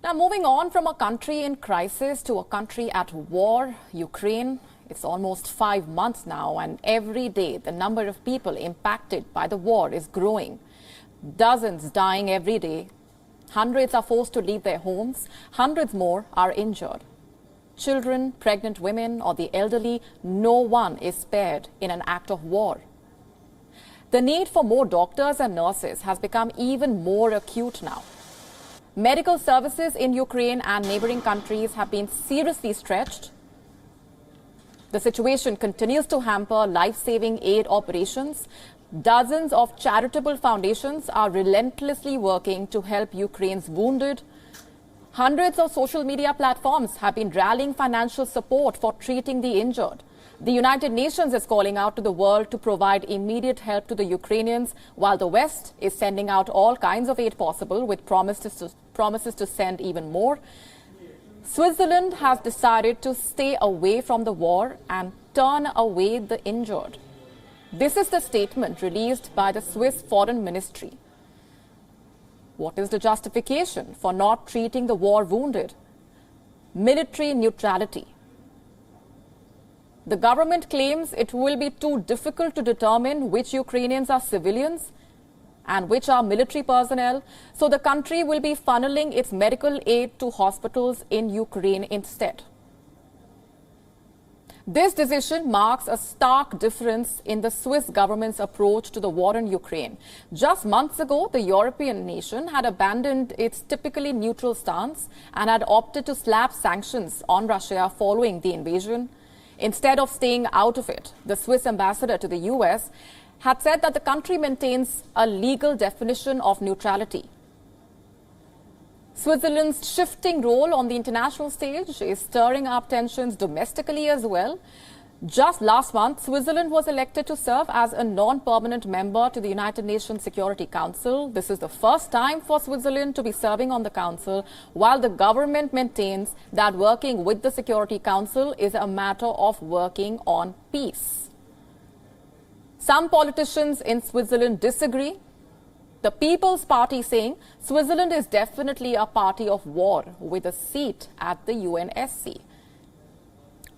Now, moving on from a country in crisis to a country at war, Ukraine. It's almost 5 months now, and every day the number of people impacted by the war is growing. Dozens dying every day. Hundreds are forced to leave their homes. Hundreds more are injured. Children, pregnant women, or the elderly, no one is spared in an act of war. The need for more doctors and nurses has become even more acute now. Medical services in Ukraine and neighboring countries have been seriously stretched. The situation continues to hamper life-saving aid operations. Dozens of charitable foundations are relentlessly working to help Ukraine's wounded. Hundreds of social media platforms have been rallying financial support for treating the injured. The United Nations is calling out to the world to provide immediate help to the Ukrainians, while the West is sending out all kinds of aid possible with promises to send even more. Switzerland has decided to stay away from the war and turn away the injured. This is the statement released by the Swiss Foreign Ministry. What is the justification for not treating the war wounded? Military neutrality. The government claims it will be too difficult to determine which Ukrainians are civilians and which are military personnel, so the country will be funneling its medical aid to hospitals in Ukraine instead. This decision marks a stark difference in the Swiss government's approach to the war in Ukraine. Just months ago, the European nation had abandoned its typically neutral stance and had opted to slap sanctions on Russia following the invasion. Instead of staying out of it, the Swiss ambassador to the US had said that the country maintains a legal definition of neutrality. Switzerland's shifting role on the international stage is stirring up tensions domestically as well. Just last month, Switzerland was elected to serve as a non-permanent member to the United Nations Security Council. This is the first time for Switzerland to be serving on the council, while the government maintains that working with the Security Council is a matter of working on peace. Some politicians in Switzerland disagree. The People's Party saying Switzerland is definitely a party of war with a seat at the UNSC.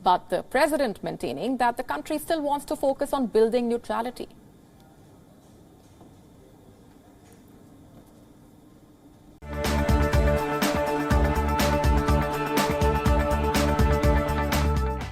But the president maintaining that the country still wants to focus on building neutrality.